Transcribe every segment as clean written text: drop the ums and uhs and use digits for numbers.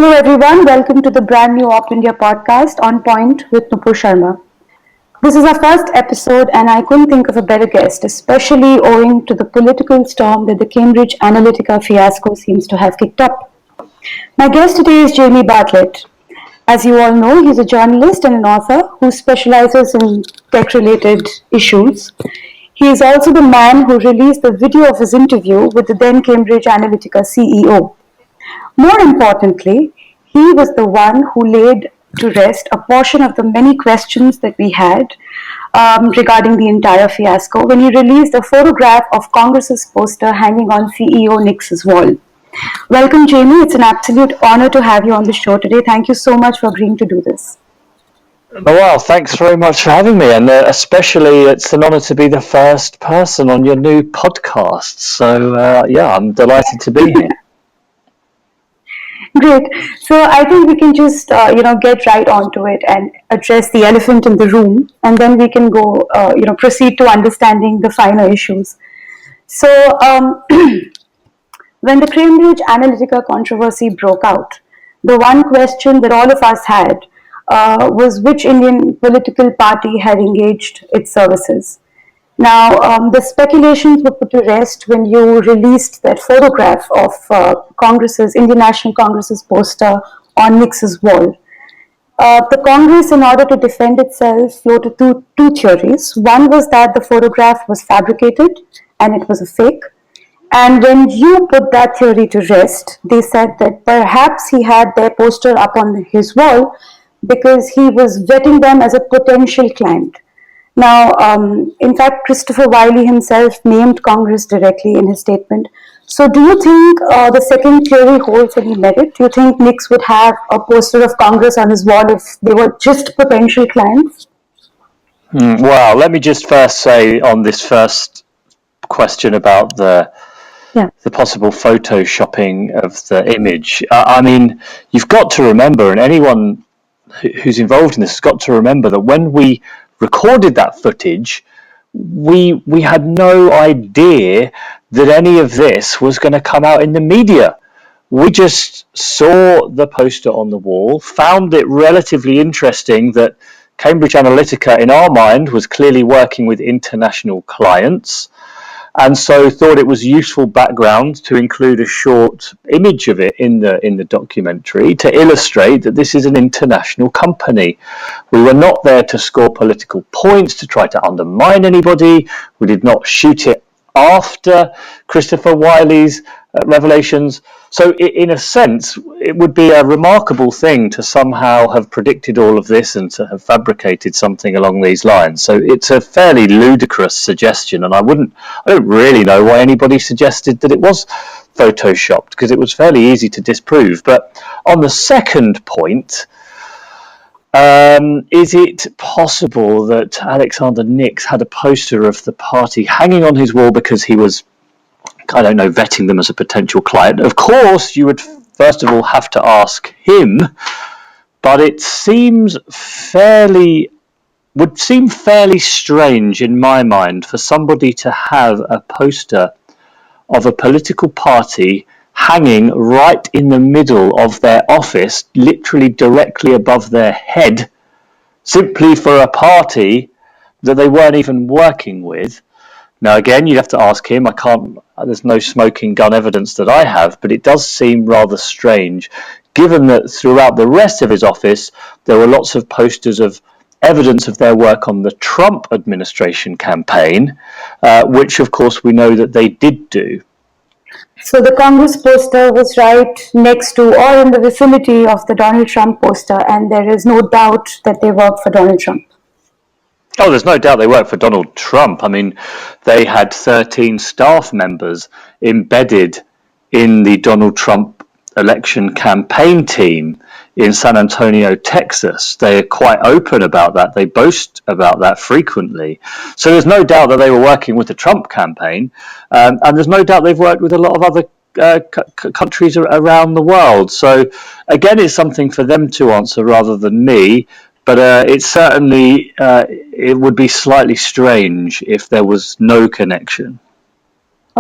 Hello everyone, welcome to the brand new OpIndia podcast On Point with Nupur Sharma. This is our first episode and I couldn't think of a better guest, especially owing to the political storm that the Cambridge Analytica fiasco seems to have kicked up. My guest today is Jamie Bartlett. As you all know, he's a journalist and an author who specializes in tech-related issues. He is also the man who released the video of his interview with the then Cambridge Analytica CEO. More importantly, he was the one who laid to rest a portion of the many questions that we had regarding the entire fiasco when he released a photograph of Congress's poster hanging on CEO Nix's wall. Welcome, Jamie. It's an absolute honor to have you on the show today. Thank you so much for agreeing to do this. Oh, well, thanks very much for having me, and especially it's an honour to be the first person on your new podcast. So, I'm delighted to be here. Great. So I think we can just, get right onto it and address the elephant in the room, and then we can go, proceed to understanding the finer issues. So when the Cambridge Analytica controversy broke out, the one question that all of us had was which Indian political party had engaged its services. Now, the speculations were put to rest when you released that photograph of Indian National Congress's poster on Nix's wall. The Congress, in order to defend itself, floated two theories. One was that the photograph was fabricated and it was a fake. And when you put that theory to rest, they said that perhaps he had their poster up on his wall because he was vetting them as a potential client. Now, in fact, Christopher Wiley himself named Congress directly in his statement. So do you think the second theory holds any merit? Do you think Nix would have a poster of Congress on his wall if they were just potential clients? Well, let me just first say on this first question about the possible photoshopping of the image. You've got to remember, and anyone who's involved in this has got to remember that when we recorded that footage, we had no idea that any of this was going to come out in the media. We just saw the poster on the wall, found it relatively interesting that Cambridge Analytica, in our mind, was clearly working with international clients, and so thought it was useful background to include a short image of it in the documentary to illustrate that this is an international company. We were not there to score political points, to try to undermine anybody. We did not shoot it after Christopher Wiley's revelations. So in a sense, it would be a remarkable thing to somehow have predicted all of this and to have fabricated something along these lines. So it's a fairly ludicrous suggestion, and I don't really know why anybody suggested that it was photoshopped, because it was fairly easy to disprove. But on the second point, is it possible that Alexander Nix had a poster of the party hanging on his wall because he was, vetting them as a potential client? Of course, you would first of all have to ask him, but it would seem fairly strange in my mind for somebody to have a poster of a political party hanging right in the middle of their office, literally directly above their head, simply for a party that they weren't even working with. Now, again, you'd have to ask him. There's no smoking gun evidence that I have, but it does seem rather strange, given that throughout the rest of his office, there were lots of posters of evidence of their work on the Trump administration campaign, which, of course, we know that they did do. So the Congress poster was right next to or in the vicinity of the Donald Trump poster, and there is no doubt that they work for Donald Trump. Oh, there's no doubt they work for Donald Trump. I mean, they had 13 staff members embedded in the Donald Trump election campaign team in San Antonio, Texas. They're quite open about that. They boast about that frequently. So there's no doubt that they were working with the Trump campaign, and there's no doubt they've worked with a lot of other countries around the world. So again, it's something for them to answer rather than me. But it certainly it would be slightly strange if there was no connection.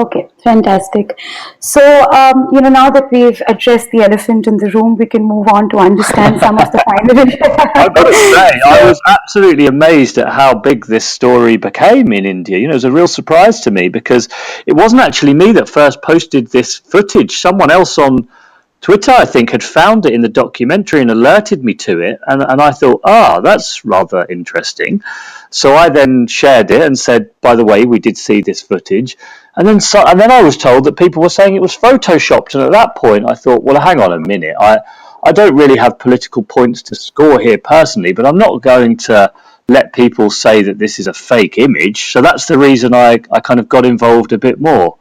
Okay, fantastic. So, now that we've addressed the elephant in the room, we can move on to understand some of the I've got to say, final. I So, was absolutely amazed at how big this story became in India. It was a real surprise to me because it wasn't actually me that first posted this footage. Someone else on Twitter, I think, had found it in the documentary and alerted me to it. And I thought, that's rather interesting. So I then shared it and said, by the way, we did see this footage. And then I was told that people were saying it was photoshopped. And at that point, I thought, well, hang on a minute. I don't really have political points to score here personally, but I'm not going to let people say that this is a fake image. So that's the reason I kind of got involved a bit more.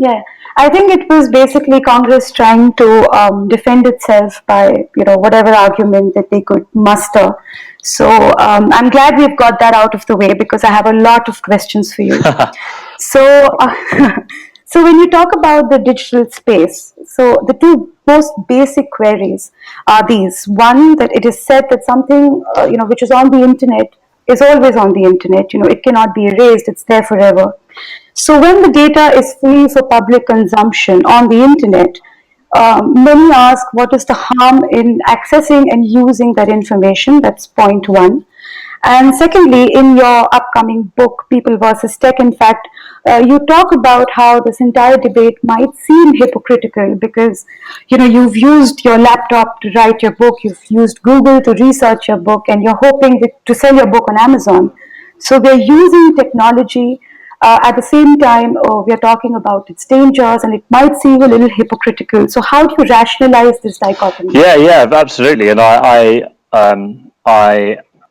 yeah, I think it was basically Congress trying to defend itself by whatever argument that they could muster. So I'm glad we've got that out of the way because I have a lot of questions for you. So, so when you talk about the digital space, so the two most basic queries are these: one, that it is said that something which is on the internet is always on the internet. It cannot be erased; it's there forever. So when the data is free for public consumption on the internet, many ask what is the harm in accessing and using that information. That's point one. And secondly, in your upcoming book, People versus Tech, in fact, you talk about how this entire debate might seem hypocritical because, you've used your laptop to write your book, you've used Google to research your book, and you're hoping to sell your book on Amazon. So we're using technology. At the same time, we are talking about its dangers, and it might seem a little hypocritical. So, how do you rationalize this dichotomy? Yeah, absolutely. And I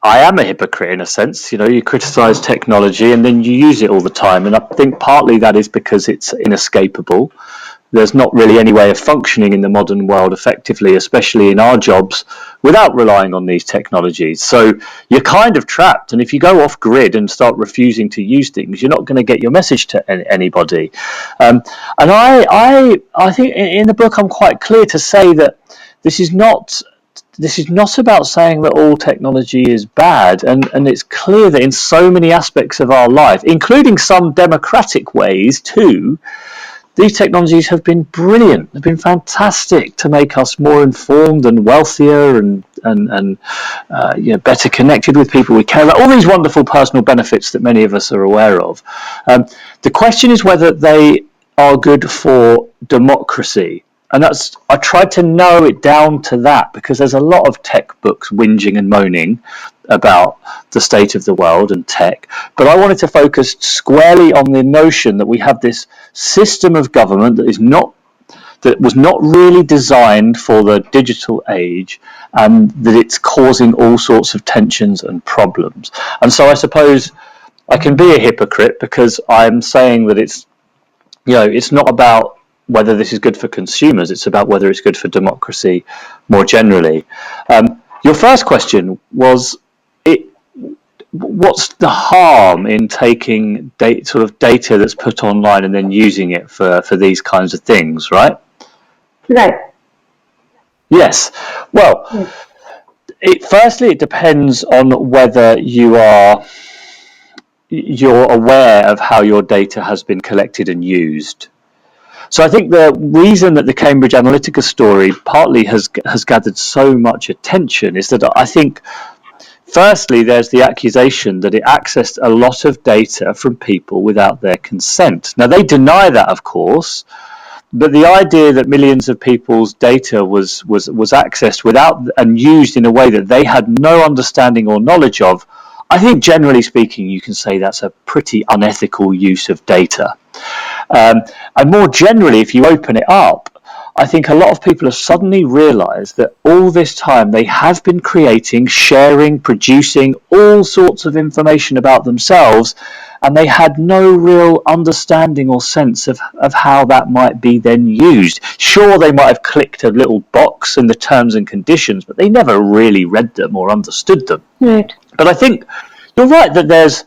am a hypocrite in a sense. You criticize technology and then you use it all the time. And I think partly that is because it's inescapable. There's not really any way of functioning in the modern world effectively, especially in our jobs, without relying on these technologies. So you're kind of trapped. And if you go off grid and start refusing to use things, you're not going to get your message to anybody. And I think in the book I'm quite clear to say that this is not about saying that all technology is bad, and it's clear that in so many aspects of our life, including some democratic ways too, these technologies have been brilliant. They've been fantastic to make us more informed and wealthier and better connected with people we care about. All these wonderful personal benefits that many of us are aware of. The question is whether they are good for democracy. And I tried to narrow it down to that because there's a lot of tech books whinging and moaning about the state of the world and tech. But I wanted to focus squarely on the notion that we have this system of government that was not really designed for the digital age, and that it's causing all sorts of tensions and problems. And so I suppose I can be a hypocrite because I'm saying that it's not about whether this is good for consumers, it's about whether it's good for democracy more generally. Your first question was, what's the harm in taking data that's put online and then using it for these kinds of things, right? Right. Yes. Well, firstly, it depends on whether you're aware of how your data has been collected and used. So I think the reason that the Cambridge Analytica story partly has gathered so much attention is that I think, firstly, there's the accusation that it accessed a lot of data from people without their consent. Now, they deny that, of course, but the idea that millions of people's data was accessed without and used in a way that they had no understanding or knowledge of, I think generally speaking, you can say that's a pretty unethical use of data. And more generally, if you open it up, I think a lot of people have suddenly realized that all this time they have been creating, sharing, producing all sorts of information about themselves, and they had no real understanding or sense of how that might be then used. Sure, they might have clicked a little box in the terms and conditions, but they never really read them or understood them. Right. But I think you're right that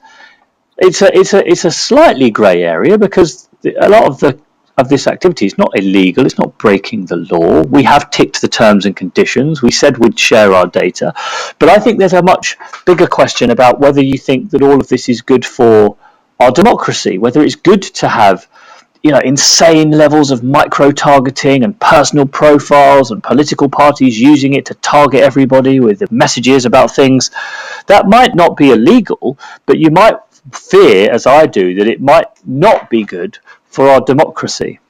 it's a slightly grey area because a lot of this activity is not illegal. It's not breaking the law. We have ticked the terms and conditions. We said we'd share our data, but I think there's a much bigger question about whether you think that all of this is good for our democracy, whether it's good to have insane levels of micro-targeting and personal profiles and political parties using it to target everybody with messages about things that might not be illegal, but you might fear, as I do, that it might not be good for our democracy.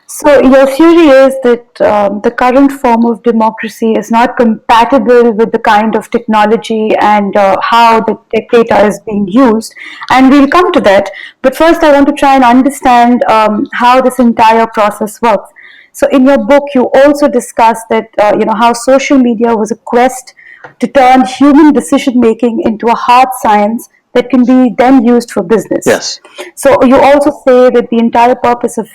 So your theory is that the current form of democracy is not compatible with the kind of technology and how the tech data is being used, and we'll come to that. But first, I want to try and understand how this entire process works. So, in your book, you also discuss that how social media was a quest to turn human decision making into a hard science that can be then used for business. Yes. So you also say that the entire purpose of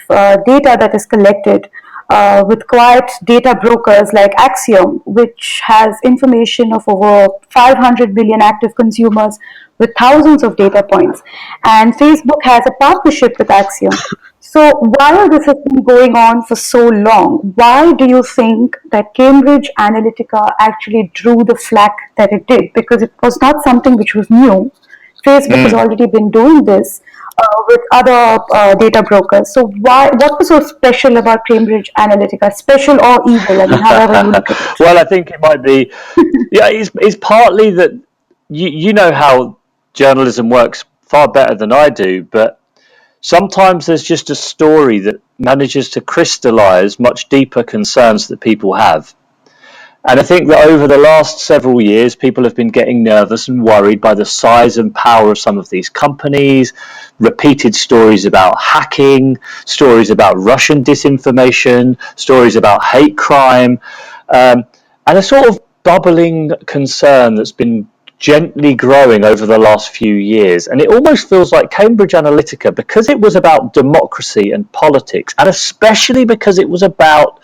data that is collected with quiet data brokers like Axiom, which has information of over 500 million active consumers with thousands of data points, and Facebook has a partnership with Axiom. So while this has been going on for so long, why do you think that Cambridge Analytica actually drew the flag that it did? Because it was not something which was new. Facebook has already been doing this with other data brokers. So what was so special about Cambridge Analytica? Special or evil? I mean, however you look at it. Well, I think it might be. Yeah, it's partly that you know how journalism works far better than I do, but sometimes there's just a story that manages to crystallize much deeper concerns that people have. And I think that over the last several years, people have been getting nervous and worried by the size and power of some of these companies, repeated stories about hacking, stories about Russian disinformation, stories about hate crime, and a sort of bubbling concern that's been gently growing over the last few years. And it almost feels like Cambridge Analytica, because it was about democracy and politics, and especially because it was about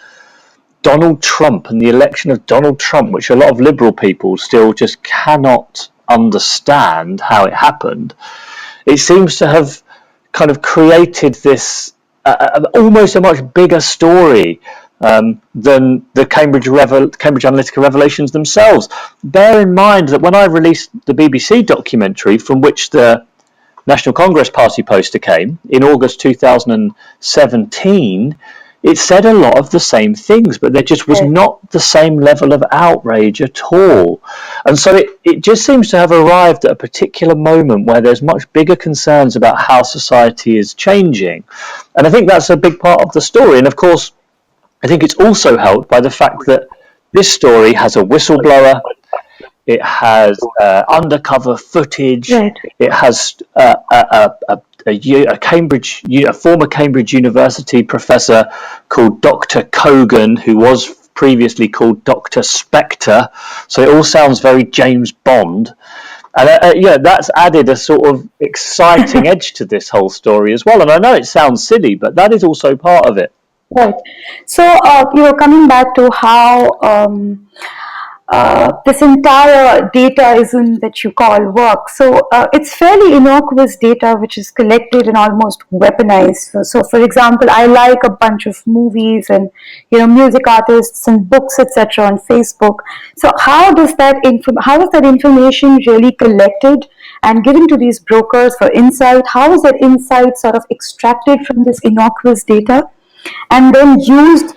Donald Trump and the election of Donald Trump, which a lot of liberal people still just cannot understand how it happened, it seems to have kind of created this almost a much bigger story than the Cambridge Analytica revelations themselves. Bear in mind that when I released the BBC documentary from which the National Congress Party poster came in August 2017, it said a lot of the same things, but there just was not the same level of outrage at all. And so it just seems to have arrived at a particular moment where there's much bigger concerns about how society is changing. And I think that's a big part of the story. And of course, I think it's also helped by the fact that this story has a whistleblower, it has undercover footage, it has a former Cambridge University professor called Dr. Kogan, who was previously called Dr. Spectre. So it all sounds very James Bond. And that's added a sort of exciting edge to this whole story as well. And I know it sounds silly, but that is also part of it. Right. So, coming back to how this entire dataism that you call work. So it's fairly innocuous data which is collected and almost weaponized. So for example, I like a bunch of movies and music artists and books, etc. on Facebook. So how is that information really collected and given to these brokers for insight? How is that insight sort of extracted from this innocuous data and then used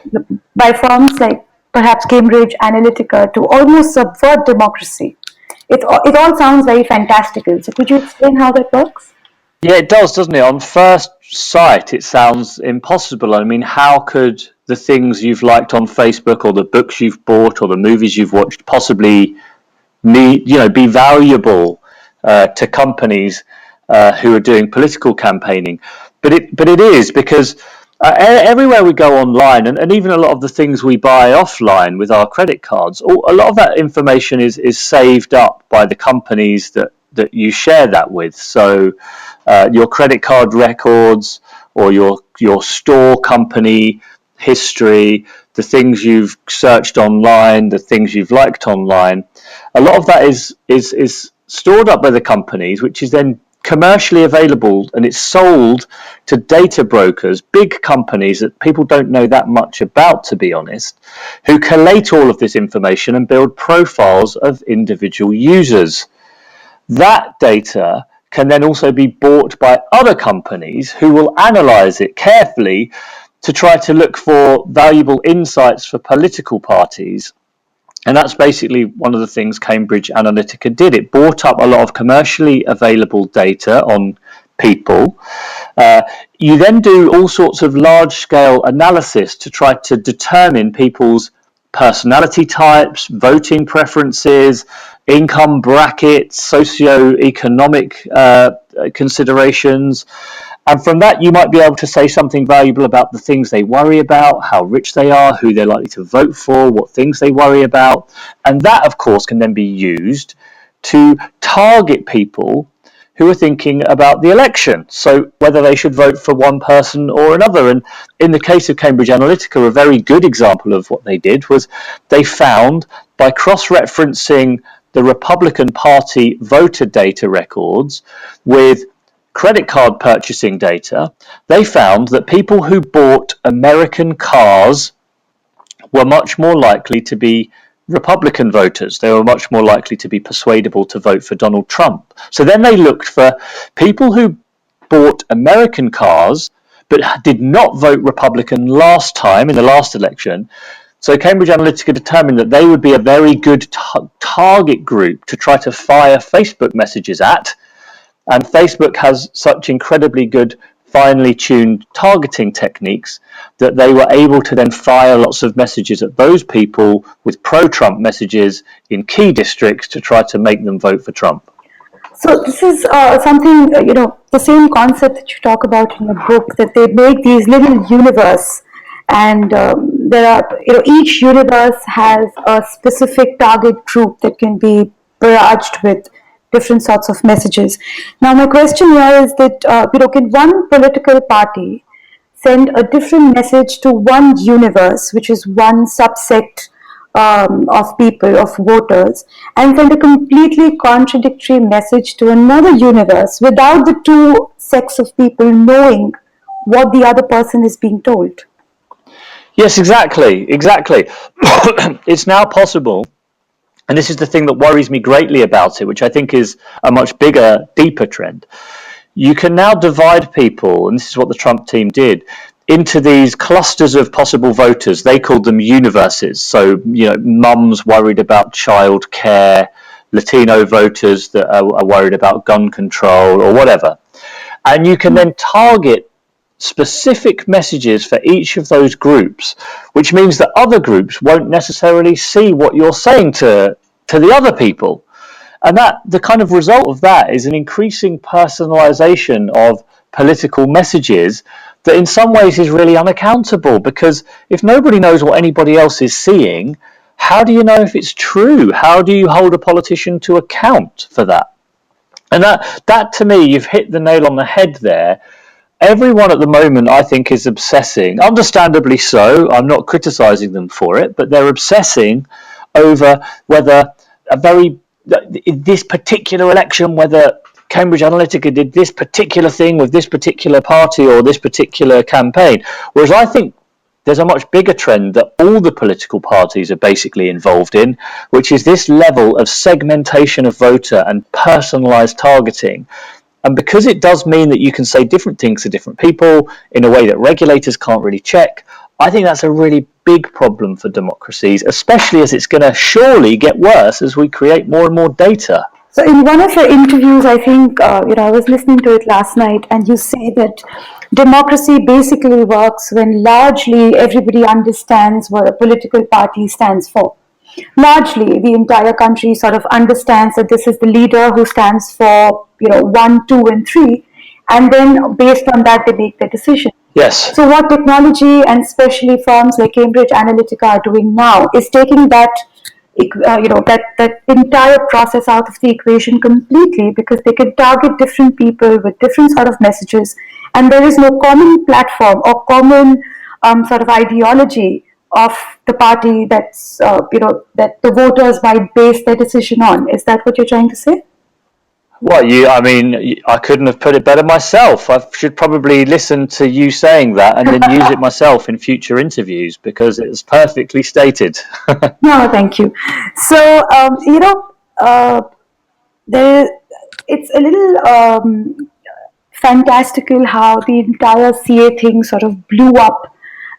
by firms like perhaps Cambridge Analytica to almost subvert democracy? It all sounds very fantastical. So could you explain how that works? Yeah, it does, doesn't it? On first sight, it sounds impossible. I mean, how could the things you've liked on Facebook or the books you've bought or the movies you've watched possibly be valuable to companies who are doing political campaigning? But it is, because everywhere we go online, and even a lot of the things we buy offline with our credit cards, a lot of that information is saved up by the companies that you share that with. So your credit card records or your store company history, the things you've searched online, the things you've liked online, a lot of that is stored up by the companies, which is then commercially available, and it's sold to data brokers, big companies that people don't know that much about, to be honest, who collate all of this information and build profiles of individual users. That data can then also be bought by other companies who will analyze it carefully to try to look for valuable insights for political parties. And that's basically one of the things Cambridge Analytica did. It bought up a lot of commercially available data on people. You then do all sorts of large-scale analysis to try to determine people's personality types, voting preferences, income brackets, socio-economic considerations. And from that, you might be able to say something valuable about the things they worry about, how rich they are, who they're likely to vote for, what things they worry about. And that, of course, can then be used to target people who are thinking about the election. So whether they should vote for one person or another. And in the case of Cambridge Analytica, a very good example of what they did was they found, by cross-referencing the Republican Party voter data records with credit card purchasing data, they found that people who bought American cars were much more likely to be Republican voters. They were much more likely to be persuadable to vote for Donald Trump. So then they looked for people who bought American cars but did not vote Republican last time in the last election. So Cambridge Analytica determined that they would be a very good target group to try to fire Facebook messages at. And Facebook has such incredibly good, finely tuned targeting techniques that they were able to then fire lots of messages at those people with pro-Trump messages in key districts to try to make them vote for Trump. So this is something, the same concept that you talk about in your book, that they make these little universe, and there are, each universe has a specific target group that can be barraged with different sorts of messages. Now, my question here is that, can one political party send a different message to one universe, which is one subset of people, of voters, and send a completely contradictory message to another universe without the two sets of people knowing what the other person is being told? Yes, exactly. It's now possible, and this is the thing that worries me greatly about it, which I think is a much bigger, deeper trend. You can now divide people, and this is what the Trump team did, into these clusters of possible voters. They called them universes. So, mums worried about child care, Latino voters that are worried about gun control or whatever. And you can then target specific messages for each of those groups, which means that other groups won't necessarily see what you're saying to the other people. And that the kind of result of that is an increasing personalization of political messages that in some ways is really unaccountable, because if nobody knows what anybody else is seeing, how do you know if it's true? How do you hold a politician to account for that? And that to me, you've hit the nail on the head there. Everyone at the moment, I think, is obsessing, understandably so. I'm not criticizing them for it, but they're obsessing over whether this particular election, whether Cambridge Analytica did this particular thing with this particular party or this particular campaign. Whereas I think there's a much bigger trend that all the political parties are basically involved in, which is this level of segmentation of voter and personalized targeting. And because it does mean that you can say different things to different people in a way that regulators can't really check, I think that's a really big problem for democracies, especially as it's going to surely get worse as we create more and more data. So in one of your interviews, I think, I was listening to it last night, and you say that democracy basically works when largely everybody understands what a political party stands for. Largely, the entire country sort of understands that this is the leader who stands for, 1, 2, and 3, and then based on that, they make their decision. Yes. So what technology and especially firms like Cambridge Analytica are doing now is taking that, that entire process out of the equation completely, because they can target different people with different sort of messages, and there is no common platform or common sort of ideology of the party that's that the voters might base their decision on. Is that what you're trying to say? Well, I couldn't have put it better myself. I should probably listen to you saying that and then use it myself in future interviews, because it's perfectly stated. No, thank you. So, it's a little fantastical how the entire CA thing sort of blew up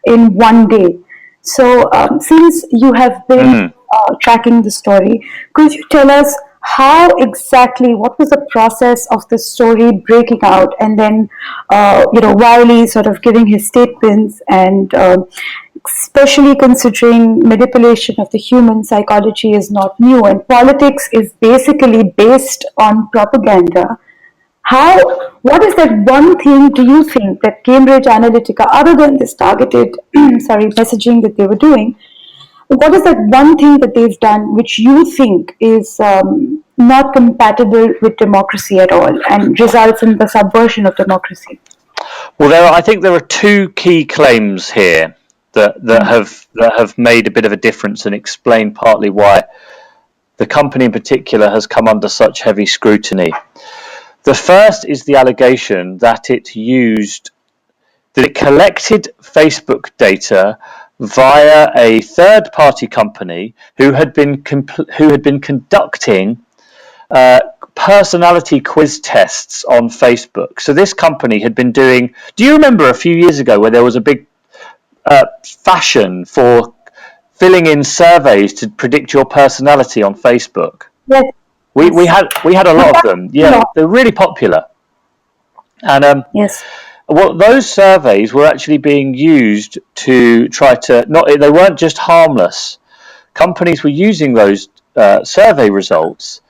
in one day. So, since you have been tracking the story, could you tell us how exactly, what was the process of the story breaking out, and then, Wiley sort of giving his statements, and especially considering manipulation of the human psychology is not new, and politics is basically based on propaganda. What is that one thing do you think that Cambridge Analytica, other than this targeted, messaging that they were doing, what is that one thing that they've done which you think is not compatible with democracy at all and results in the subversion of democracy? Well, I think there are two key claims here that have made a bit of a difference and explain partly why the company in particular has come under such heavy scrutiny. The first is the allegation that it collected Facebook data via a third-party company who had been conducting personality quiz tests on Facebook. So this company had been doing. Do you remember a few years ago where there was a big fashion for filling in surveys to predict your personality on Facebook? Yes. We had a lot of them. Yeah, they're really popular. And yes. Well, those surveys were actually being used to try to they weren't just harmless. Companies were using those survey results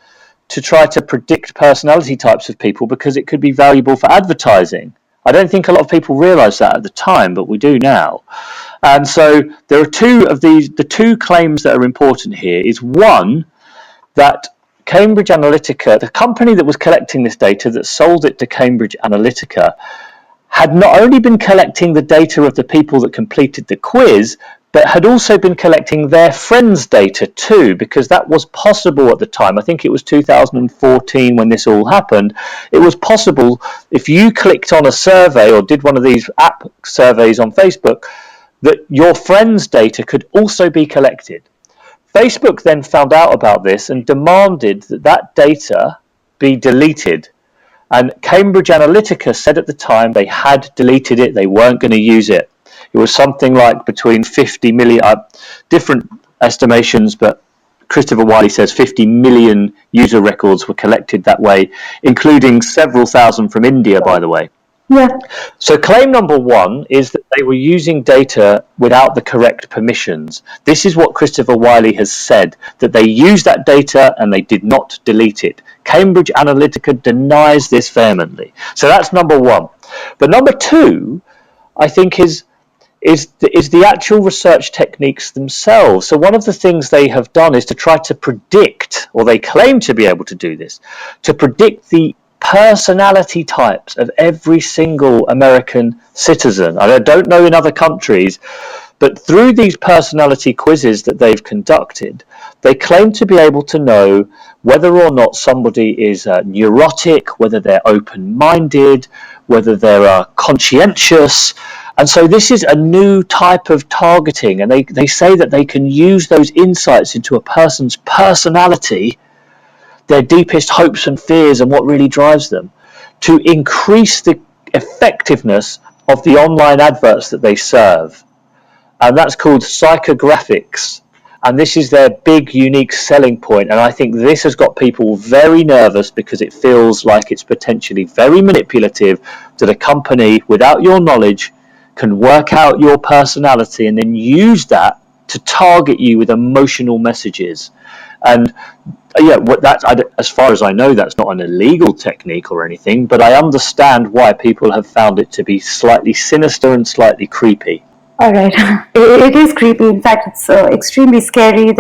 to try to predict personality types of people because it could be valuable for advertising. I don't think a lot of people realised that at the time, but we do now. And so there are the two claims that are important here is one, that Cambridge Analytica, the company that was collecting this data that sold it to Cambridge Analytica, had not only been collecting the data of the people that completed the quiz, but had also been collecting their friends' data too, because that was possible at the time. I think it was 2014 when this all happened. It was possible if you clicked on a survey or did one of these app surveys on Facebook, that your friends' data could also be collected. Facebook then found out about this and demanded that data be deleted. And Cambridge Analytica said at the time they had deleted it, they weren't going to use it. It was something like between 50 million, different estimations, but Christopher Wiley says 50 million user records were collected that way, including several thousand from India, by the way. Yeah. So claim number one is that they were using data without the correct permissions. This is what Christopher Wiley has said, that they used that data and they did not delete it. Cambridge Analytica denies this vehemently. So that's number one. But number two, I think, is the actual research techniques themselves. So one of the things they have done is to try to predict, or they claim to be able to do this, to predict the personality types of every single American citizen. I don't know in other countries, but through these personality quizzes that they've conducted, they claim to be able to know whether or not somebody is neurotic, whether they're open-minded, whether they're conscientious. And so this is a new type of targeting, and they say that they can use those insights into a person's personality, their deepest hopes and fears and what really drives them, to increase the effectiveness of the online adverts that they serve. And that's called psychographics. And this is their big, unique selling point. And I think this has got people very nervous because it feels like it's potentially very manipulative, that a company, without your knowledge, can work out your personality and then use that to target you with emotional messages. And as far as I know, that's not an illegal technique or anything, but I understand why people have found it to be slightly sinister and slightly creepy. All right. It is creepy. In fact, it's extremely scary.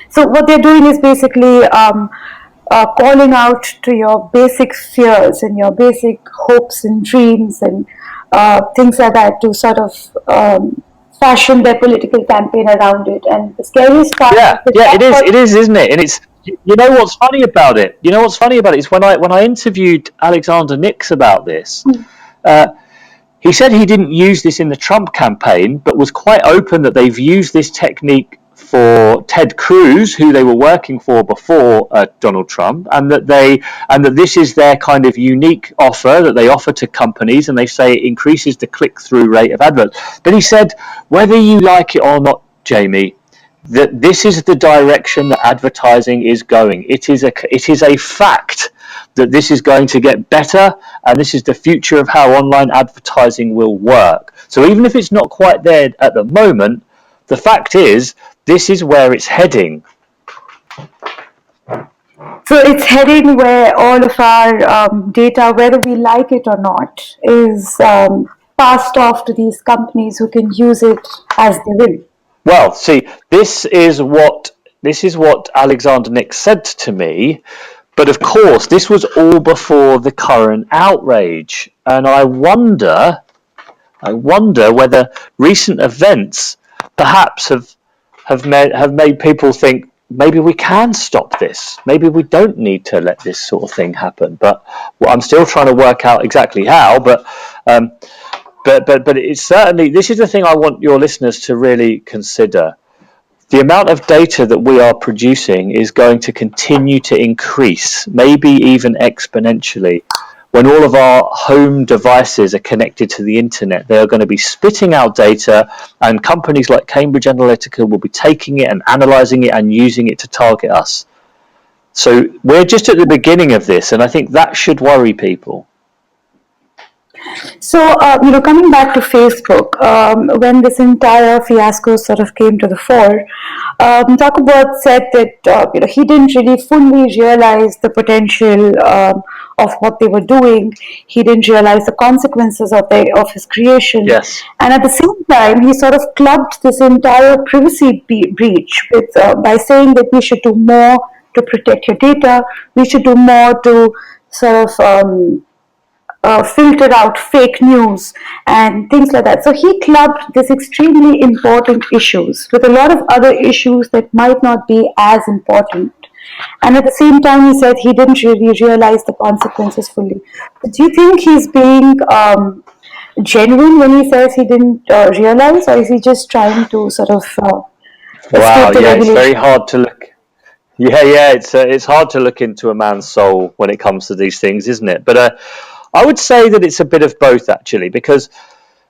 So what they're doing is basically calling out to your basic fears and your basic hopes and dreams and things like that to sort of fashion their political campaign around it. And the scariest part. It is, isn't it? And it's, you know what's funny about it? Is when I interviewed Alexander Nix about this. He said he didn't use this in the Trump campaign, but was quite open that they've used this technique for Ted Cruz, who they were working for before Donald Trump, and that this is their kind of unique offer that they offer to companies, and they say it increases the click-through rate of adverts. But he said, whether you like it or not, Jamie, that this is the direction that advertising is going. It is a fact that this is going to get better, and this is the future of how online advertising will work. So even if it's not quite there at the moment, the fact is this is where it's heading. So it's heading where all of our data, whether we like it or not, is passed off to these companies who can use it as they will. Well, see, this is what Alexander Nick said to me, but of course, this was all before the current outrage, and I wonder whether recent events perhaps have made people think maybe we can stop this. Maybe we don't need to let this sort of thing happen. But I'm still trying to work out exactly how. But it's certainly, this is the thing I want your listeners to really consider. The amount of data that we are producing is going to continue to increase, maybe even exponentially. When all of our home devices are connected to the internet, they are going to be spitting out data, and companies like Cambridge Analytica will be taking it and analysing it and using it to target us. So we're just at the beginning of this, and I think that should worry people. So, coming back to Facebook, when this entire fiasco sort of came to the fore, Zuckerberg said that he didn't really fully realize the potential of what they were doing. He didn't realize the consequences of his creation. Yes. And at the same time, he sort of clubbed this entire privacy breach by saying that we should do more to protect your data. We should do more to sort of filter out fake news and things like that. So he clubbed these extremely important issues with a lot of other issues that might not be as important. And at the same time, he said he didn't really realize the consequences fully. Do you think he's being genuine when he says he didn't realize, or is he just trying to sort of escape the regulation? It's very hard to look. It's hard to look into a man's soul when it comes to these things, isn't it? But I would say that it's a bit of both, actually, because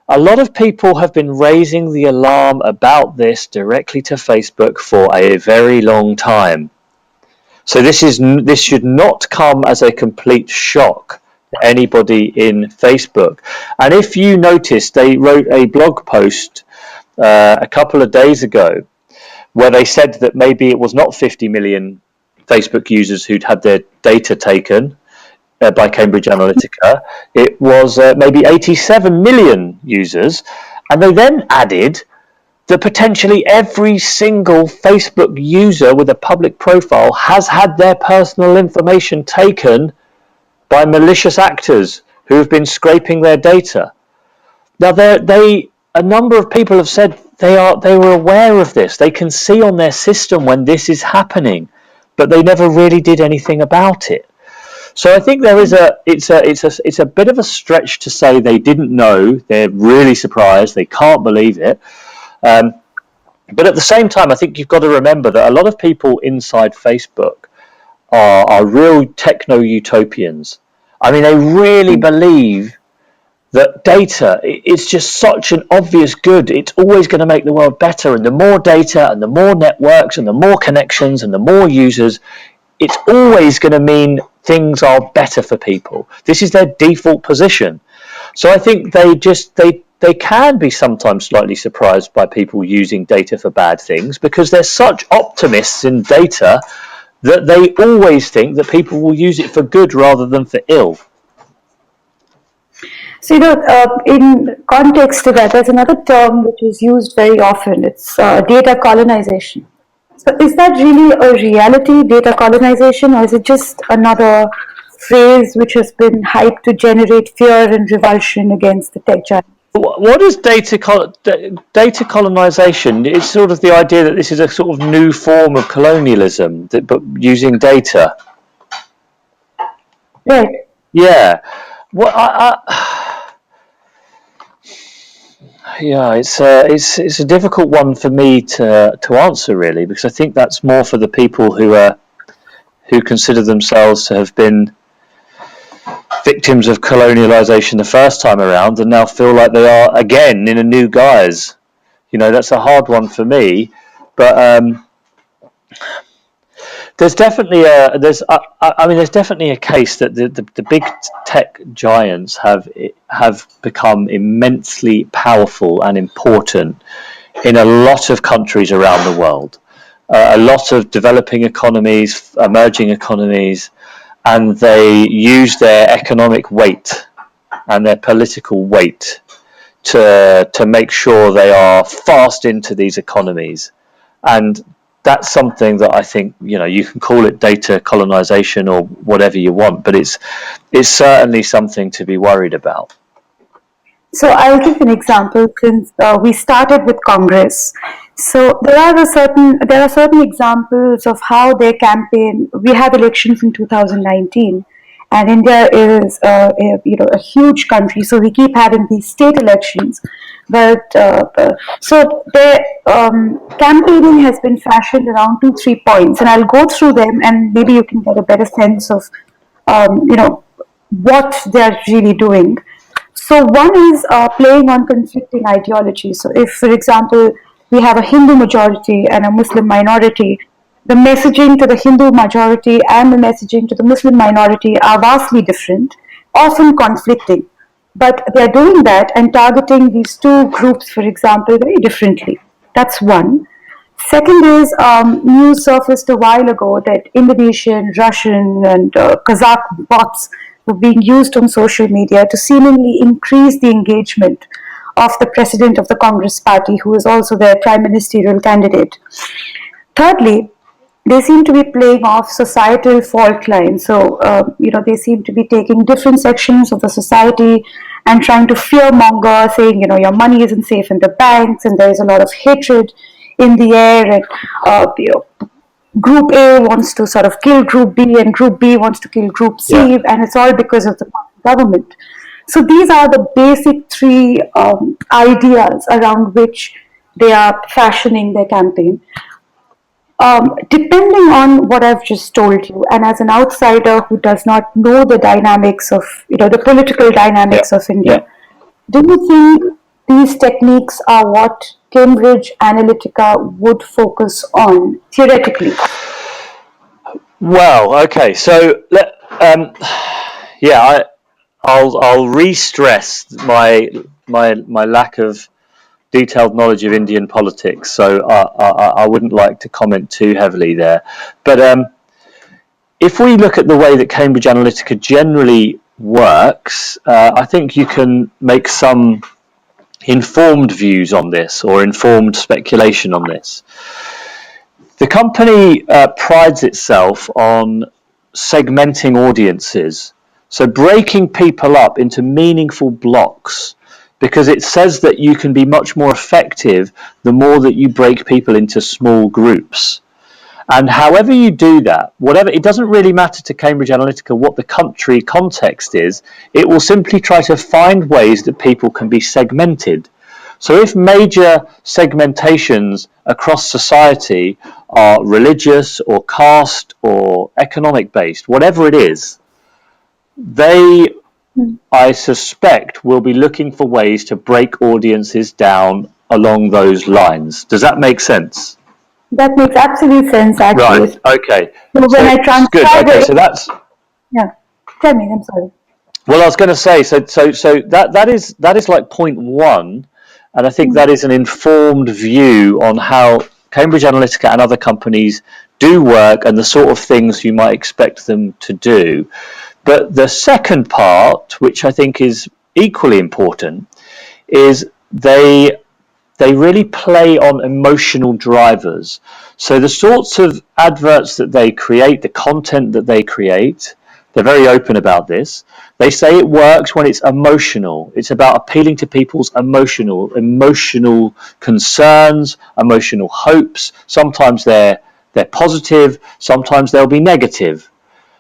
a lot of people have been raising the alarm about this directly to Facebook for a very long time. So this should not come as a complete shock to anybody in Facebook. And if you noticed, they wrote a blog post a couple of days ago where they said that maybe it was not 50 million Facebook users who'd had their data taken by Cambridge Analytica. It was maybe 87 million users. And they then added that potentially every single Facebook user with a public profile has had their personal information taken by malicious actors who have been scraping their data. Now, a number of people have said they were aware of this. They can see on their system when this is happening, but they never really did anything about it. So I think it's a bit of a stretch to say they didn't know. They're really surprised. They can't believe it. But at the same time, I think you've got to remember that a lot of people inside Facebook are real techno-utopians. I mean, they really believe that data is just such an obvious good. It's always going to make the world better. And the more data and the more networks and the more connections and the more users, it's always going to mean things are better for people. This is their default position. So I think they can be sometimes slightly surprised by people using data for bad things because they're such optimists in data that they always think that people will use it for good rather than for ill. So, in context to that, there's another term which is used very often. It's data colonization. So, is that really a reality, data colonization, or is it just another phrase which has been hyped to generate fear and revulsion against the tech giants? What is data colonization? It's sort of the idea that this is a sort of new form of colonialism, but using data. Right. Yeah. Well, Yeah, it's a difficult one for me to answer really, because I think that's more for the people who consider themselves to have been victims of colonialisation the first time around and now feel like they are again in a new guise. That's a hard one for me, but there's definitely there's definitely a case that the big tech giants have become immensely powerful and important in a lot of countries around the world. A lot of developing economies, emerging economies, and they use their economic weight and their political weight to make sure they are fast into these economies. And that's something that I think, you can call it data colonization or whatever you want, but it's certainly something to be worried about. So I'll give an example since we started with Congress. So there are certain examples of how they campaign. We had elections in 2019, and India is a huge country, so we keep having these state elections. But so their campaigning has been fashioned around 2 3 points, and I'll go through them, and maybe you can get a better sense of um, you know what they're really doing. So one is playing on conflicting ideologies. So if, for example, we have a Hindu majority and a Muslim minority, the messaging to the Hindu majority and the messaging to the Muslim minority are vastly different, often conflicting. But they're doing that and targeting these two groups, for example, very differently. That's one. Second is news surfaced a while ago that Indonesian, Russian, and Kazakh bots were being used on social media to seemingly increase the engagement of the president of the Congress party, who is also their prime ministerial candidate. Thirdly, they seem to be playing off societal fault lines. So, they seem to be taking different sections of the society and trying to fear monger, saying, your money isn't safe in the banks, and there is a lot of hatred in the air, and Group A wants to sort of kill Group B, and Group B wants to kill Group C, Yeah. and it's all because of the government. So these are the basic three ideas around which they are fashioning their campaign. Depending on what I've just told you, and as an outsider who does not know the dynamics of, the political Yeah. dynamics of Yeah. India, do you think these techniques are what Cambridge Analytica would focus on theoretically? Well, okay. So yeah, I'll re-stress my lack of detailed knowledge of Indian politics. So I wouldn't like to comment too heavily there. But if we look at the way that Cambridge Analytica generally works, I think you can make some informed views on this or informed speculation on this. The company prides itself on segmenting audiences, so breaking people up into meaningful blocks, because it says that you can be much more effective the more that you break people into small groups. And however you do that, whatever, it doesn't really matter to Cambridge Analytica what the country context is, it will simply try to find ways that people can be segmented. So if major segmentations across society are religious or caste or economic based, whatever it is, they, I suspect, will be looking for ways to break audiences down along those lines. Does that make sense? That makes absolute sense, Right. actually. Okay. So when I Good. transcribe Okay. it, So that's, yeah, tell me, I'm sorry. well, I was going to say, so that is like point one, and I think Mm. that is an informed view on how Cambridge Analytica and other companies do work and the sort of things you might expect them to do. But the second part, which I think is equally important, is they really play on emotional drivers. So the sorts of adverts that they create, the content that they create, they're very open about this. They say it works when it's emotional. It's about appealing to people's emotional concerns, emotional hopes. Sometimes they're positive, sometimes they'll be negative.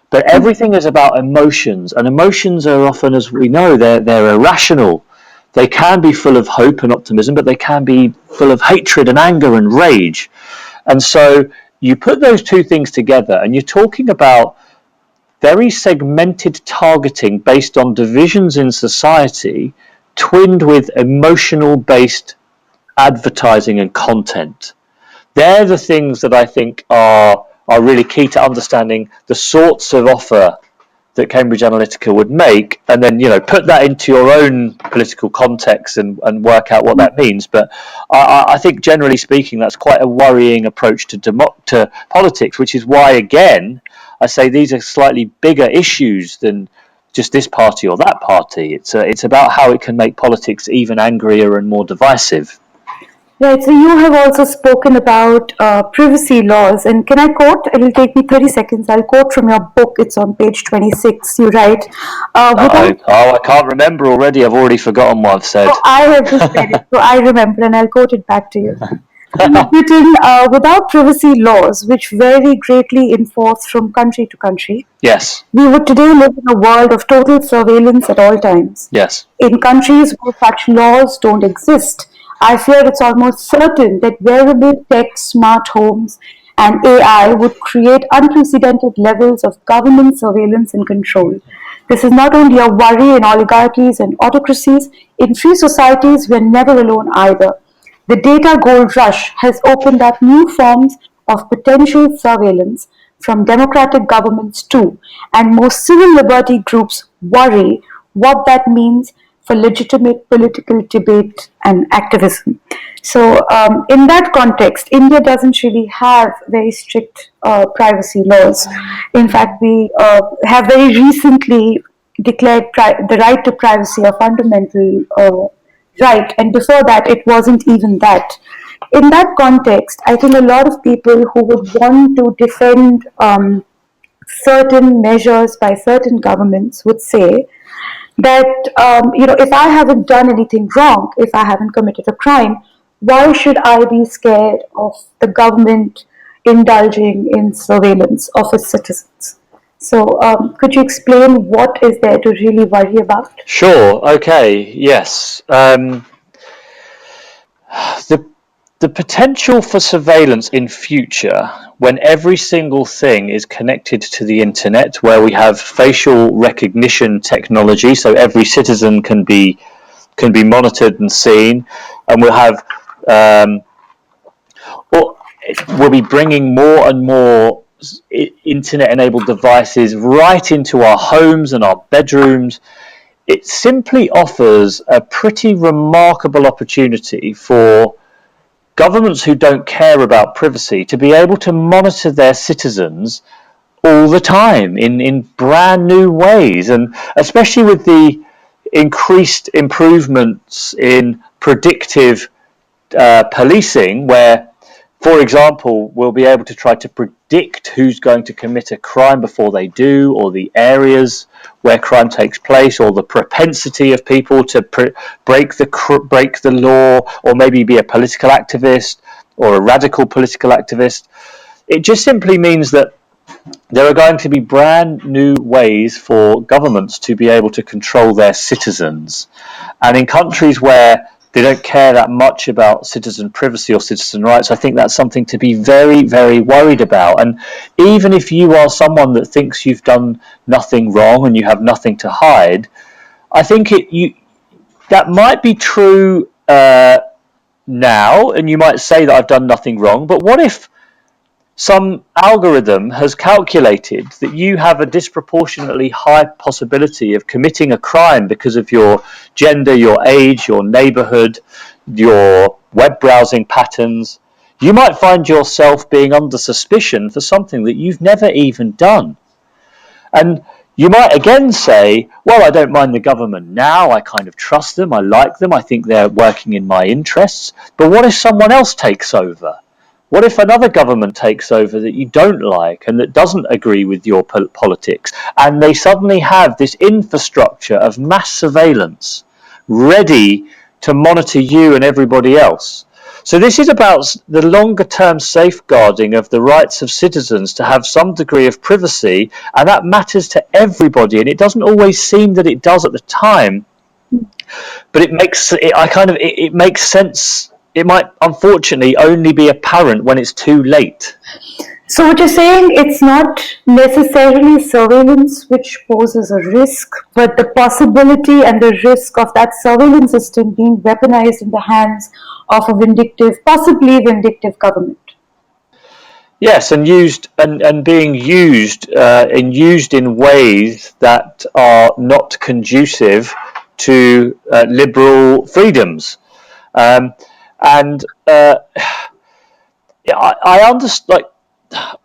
But everything is about emotions, and emotions are often, as we know, they're irrational. They can be full of hope and optimism, but they can be full of hatred and anger and rage. And so you put those two things together and you're talking about very segmented targeting based on divisions in society, twinned with emotional based advertising and content. They're the things that I think are really key to understanding the sorts of offer that Cambridge Analytica would make, and then put that into your own political context and work out what that means. But I think generally speaking, that's quite a worrying approach to politics, which is why again I say these are slightly bigger issues than just this party or that party. It's about how it can make politics even angrier and more divisive. Right, so you have also spoken about privacy laws, and can I quote? It will take me 30 seconds. I'll quote from your book. It's on page 26. You write, I can't remember already. I've already forgotten what I've said. So I have just read it, so I remember, and I'll quote it back to you. Written, without privacy laws, which vary greatly in force from country to country, yes, we would today live in a world of total surveillance at all times. Yes. In countries where such laws don't exist, I fear it's almost certain that wearable tech, smart homes, and AI would create unprecedented levels of government surveillance and control. This is not only a worry in oligarchies and autocracies, in free societies we're never alone either. The data gold rush has opened up new forms of potential surveillance from democratic governments too, and most civil liberty groups worry what that means for legitimate political debate and activism. So, in that context, India doesn't really have very strict privacy laws. In fact, we have very recently declared the right to privacy a fundamental right, and before that, it wasn't even that. In that context, I think a lot of people who would want to defend certain measures by certain governments would say that if I haven't done anything wrong, if I haven't committed a crime, why should I be scared of the government indulging in surveillance of its citizens? So, could you explain what is there to really worry about? Sure. Okay. Yes. The potential for surveillance in future, when every single thing is connected to the internet, where we have facial recognition technology, so every citizen can be monitored and seen, and we'll be bringing more and more internet-enabled devices right into our homes and our bedrooms. It simply offers a pretty remarkable opportunity for governments who don't care about privacy to be able to monitor their citizens all the time in brand new ways, and especially with the increased improvements in predictive policing, where, for example, we'll be able to try to predict who's going to commit a crime before they do, or the areas where crime takes place, or the propensity of people to break the law, or maybe be a political activist or a radical political activist. It just simply means that there are going to be brand new ways for governments to be able to control their citizens. And in countries where they don't care that much about citizen privacy or citizen rights, I think that's something to be very, very worried about. And even if you are someone that thinks you've done nothing wrong and you have nothing to hide, I think that might be true now, and you might say that I've done nothing wrong, but what if some algorithm has calculated that you have a disproportionately high possibility of committing a crime because of your gender, your age, your neighborhood, your web browsing patterns? You might find yourself being under suspicion for something that you've never even done. And you might again say, well, I don't mind the government now, I kind of trust them, I like them, I think they're working in my interests. But what if someone else takes over? What if another government takes over that you don't like and that doesn't agree with your politics, and they suddenly have this infrastructure of mass surveillance ready to monitor you and everybody else? So this is about the longer term safeguarding of the rights of citizens to have some degree of privacy, and that matters to everybody, and it doesn't always seem that it does at the time. but it makes sense. It might unfortunately only be apparent when it's too late. So what you're saying, it's not necessarily surveillance which poses a risk, but the possibility and the risk of that surveillance system being weaponized in the hands of a vindictive, possibly vindictive government. Yes, and being used in ways that are not conducive to liberal freedoms, and I understand.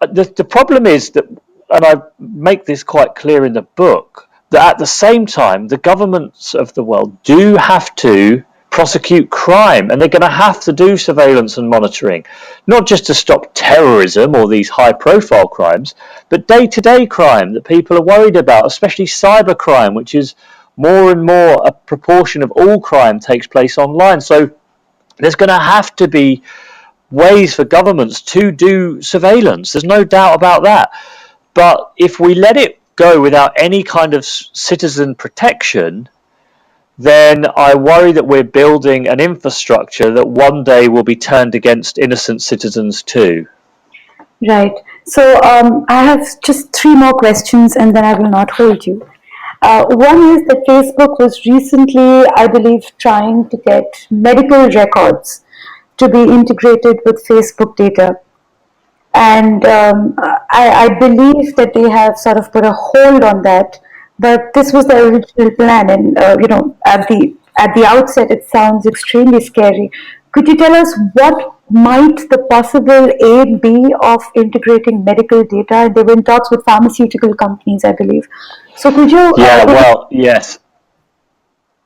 The problem is that, and I make this quite clear in the book, that at the same time, the governments of the world do have to prosecute crime, and they're going to have to do surveillance and monitoring, not just to stop terrorism or these high-profile crimes, but day-to-day crime that people are worried about, especially cybercrime, which is more and more a proportion of all crime takes place online. So there's going to have to be ways for governments to do surveillance. There's no doubt about that. But if we let it go without any kind of citizen protection, then I worry that we're building an infrastructure that one day will be turned against innocent citizens too. Right. So I have just three more questions and then I will not hold you. One is that Facebook was recently, I believe, trying to get medical records to be integrated with Facebook data. And I believe that they have sort of put a hold on that. But this was the original plan, and at the outset, it sounds extremely scary. Could you tell us what might the possible aim be of integrating medical data? And they were in talks with pharmaceutical companies, I believe. So could you? Yes.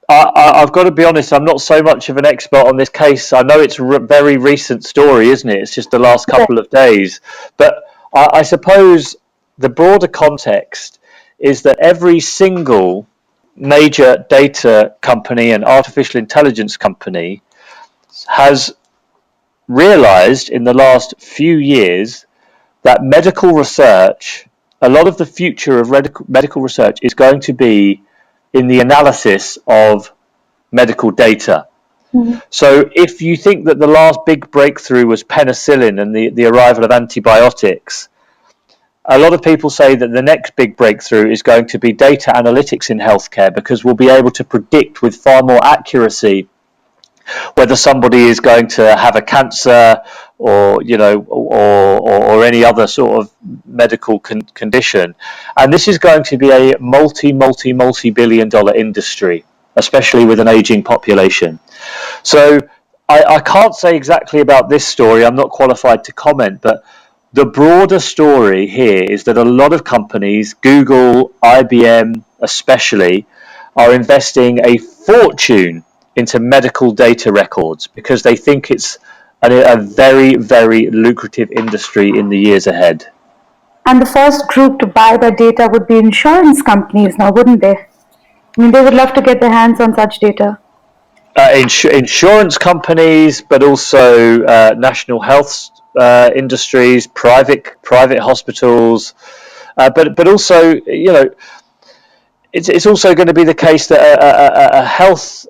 I've got to be honest, I'm not so much of an expert on this case. I know it's a very recent story, isn't it? It's just the last couple of days. But I suppose the broader context is that every single major data company and artificial intelligence company has realized in the last few years that medical research, a lot of the future of medical research is going to be in the analysis of medical data. Mhm. So if you think that the last big breakthrough was penicillin and the arrival of antibiotics, a lot of people say that the next big breakthrough is going to be data analytics in healthcare, because we'll be able to predict with far more accuracy whether somebody is going to have a cancer or any other sort of medical condition. And this is going to be a multi-billion-dollar industry, especially with an aging population. So I can't say exactly about this story. I'm not qualified to comment, but the broader story here is that a lot of companies, Google, IBM especially, are investing a fortune into medical data records because they think it's a very, very lucrative industry in the years ahead. And the first group to buy that data would be insurance companies now, wouldn't they? I mean, they would love to get their hands on such data. Insurance companies, but also national health industries, private hospitals, but also, it's also going to be the case that a health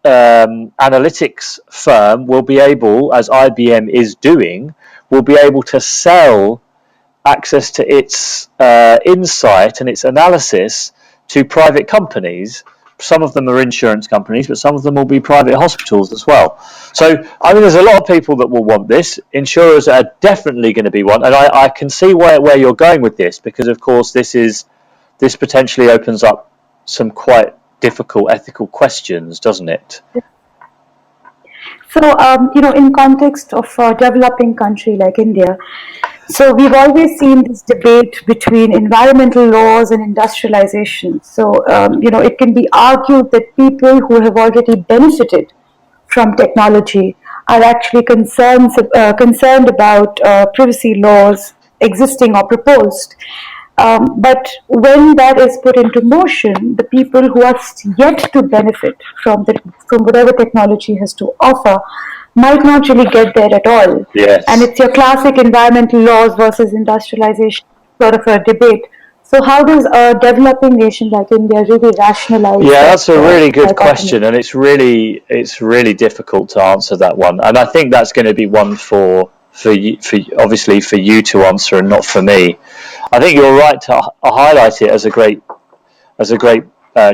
analytics firm will be able, as IBM is doing, will be able to sell access to its insight and its analysis to private companies. Some of them are insurance companies, but some of them will be private hospitals as well. So, I mean, there's a lot of people that will want this. Insurers are definitely going to be one, and I can see where you're going with this, because, of course, this potentially opens up some quite difficult ethical questions, doesn't it? So, in context of a developing country like India, so we've always seen this debate between environmental laws and industrialization. So, it can be argued that people who have already benefited from technology are actually concerned about privacy laws existing or proposed. But when that is put into motion, the people who are yet to benefit from whatever technology has to offer might not really get there at all. Yes. And it's your classic environmental laws versus industrialization sort of a debate. So how does a developing nation like India really rationalize Yeah, that that's a really good dichotomy? question, and it's really difficult to answer that one. And I think that's going to be one for you, for obviously for you to answer, and not for me. I think you're right to highlight it as a great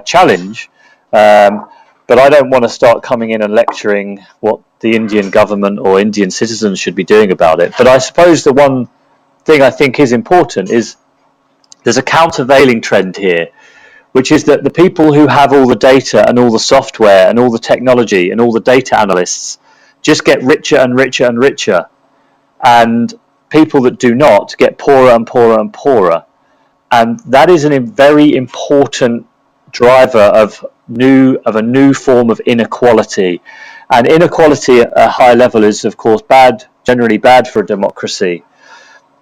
challenge, but I don't want to start coming in and lecturing what the Indian government or Indian citizens should be doing about it. But I suppose the one thing I think is important is there's a countervailing trend here, which is that the people who have all the data and all the software and all the technology and all the data analysts just get richer and richer and richer, and people that do not get poorer and poorer and poorer. And that is a very important driver of a new form of inequality. And inequality at a high level is, of course, bad, generally bad for a democracy.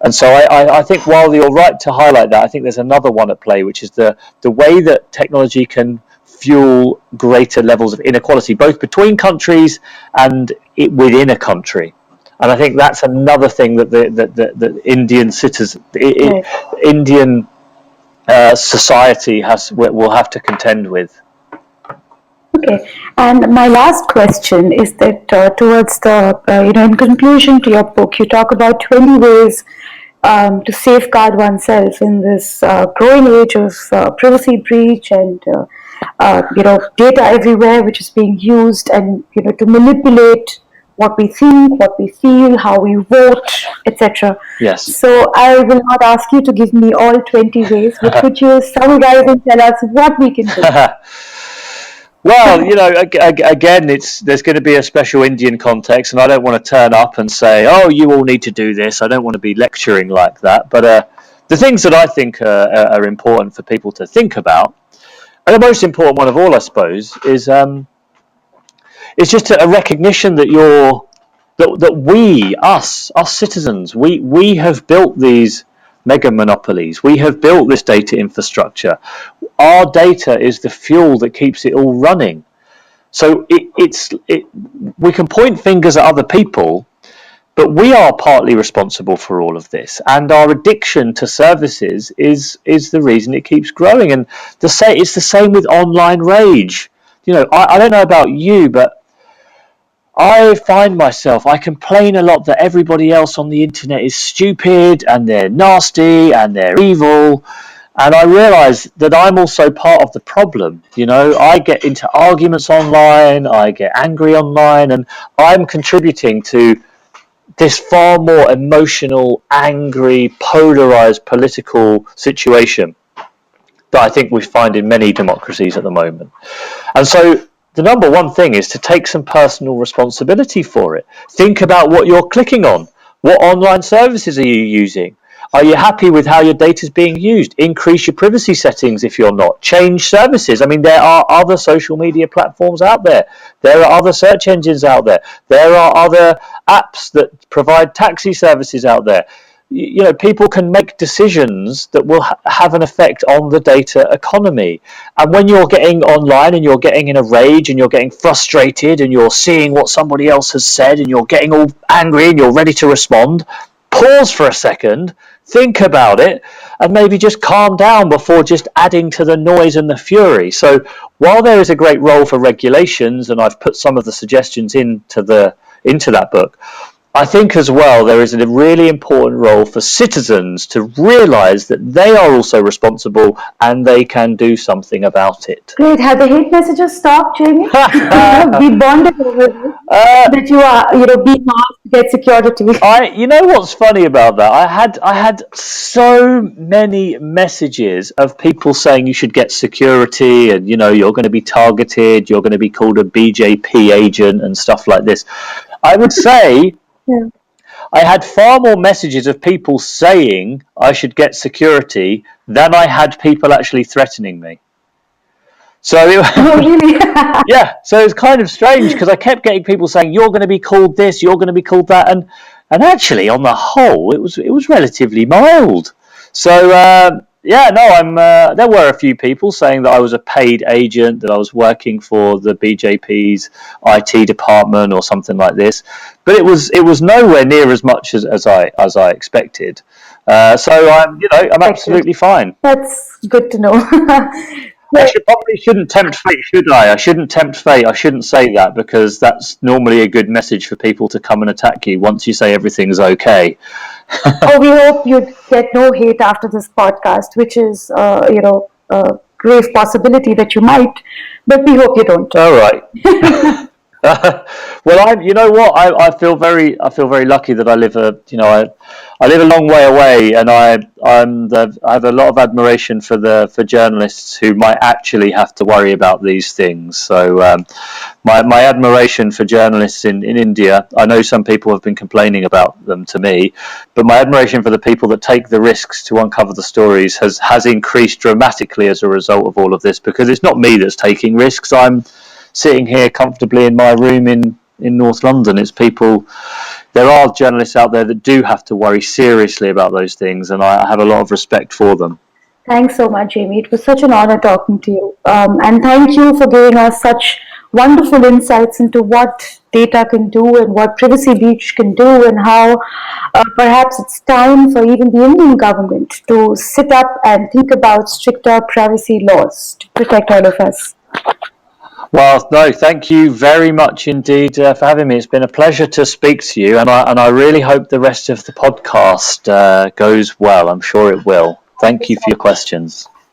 And so I think while you're right to highlight that, I think there's another one at play, which is the way that technology can fuel greater levels of inequality, both between countries and within a country. And I think that's another thing that the Indian citizens, Right. Indian society will have to contend with. Okay, and my last question is that towards the, in conclusion to your book, you talk about 20 ways to safeguard oneself in this growing age of privacy breach and, data everywhere which is being used and, to manipulate what we think, what we feel, how we vote, etc. Yes. So I will not ask you to give me all 20 ways, but could you summarize and tell us what we can do? Well, again, there's going to be a special Indian context, and I don't want to turn up and say, "Oh, you all need to do this." I don't want to be lecturing like that. But the things that I think are important for people to think about, and the most important one of all, I suppose, is just a recognition that us citizens, we have built these mega monopolies. We have built this data infrastructure. Our data is the fuel that keeps it all running. So we can point fingers at other people, but we are partly responsible for all of this. And our addiction to services is the reason it keeps growing. And it's the same with online rage. I don't know about you, but I find myself, I complain a lot that everybody else on the internet is stupid and they're nasty and they're evil. And I realize that I'm also part of the problem. I get into arguments online, I get angry online, and I'm contributing to this far more emotional, angry, polarized political situation that I think we find in many democracies at the moment. And so the number one thing is to take some personal responsibility for it. Think about what you're clicking on. What online services are you using? Are you happy with how your data is being used? Increase your privacy settings if you're not. Change services. I mean, there are other social media platforms out there. There are other search engines out there. There are other apps that provide taxi services out there. People can make decisions that will have an effect on the data economy. And when you're getting online and you're getting in a rage and you're getting frustrated and you're seeing what somebody else has said and you're getting all angry and you're ready to respond, pause for a second, think about it, and maybe just calm down before just adding to the noise and the fury. So while there is a great role for regulations, and I've put some of the suggestions into that book, I think as well there is a really important role for citizens to realise that they are also responsible and they can do something about it. Great. Have the hate messages stopped, Jamie? We bonded over this. That you are, being asked to get security. You know what's funny about that? I had so many messages of people saying you should get security, and you're going to be targeted, you're going to be called a BJP agent and stuff like this. I would say. Yeah. I had far more messages of people saying I should get security than I had people actually threatening me. So Oh, really? yeah, so it's kind of strange because I kept getting people saying you're going to be called this, you're going to be called that, and actually on the whole it was relatively mild. So yeah, no, there were a few people saying that I was a paid agent, that I was working for the BJP's IT department or something like this, but it was nowhere near as much as I expected. So I'm absolutely fine. That's good to know. I probably shouldn't tempt fate, should I? I shouldn't tempt fate. I shouldn't say that because that's normally a good message for people to come and attack you once you say everything's okay. Oh, we hope you get no hate after this podcast, which is, a grave possibility that you might, but we hope you don't. All right. Well, you know what? I feel very lucky that I live I live a long way away, and I have a lot of admiration for journalists who might actually have to worry about these things. So, my admiration for journalists in India. I know some people have been complaining about them to me, but my admiration for the people that take the risks to uncover the stories has increased dramatically as a result of all of this. Because it's not me that's taking risks. I'm sitting here comfortably in my room in North London. It's people. There are journalists out there that do have to worry seriously about those things, and I have a lot of respect for them. Thanks so much, Jamie. It was such an honor talking to you. And thank you for giving us such wonderful insights into what data can do and what Privacy Breach can do, and how perhaps it's time for even the Indian government to sit up and think about stricter privacy laws to protect all of us. Well, no, thank you very much indeed for having me. It's been a pleasure to speak to you, and I really hope the rest of the podcast goes well. I'm sure it will. Thank you for your questions.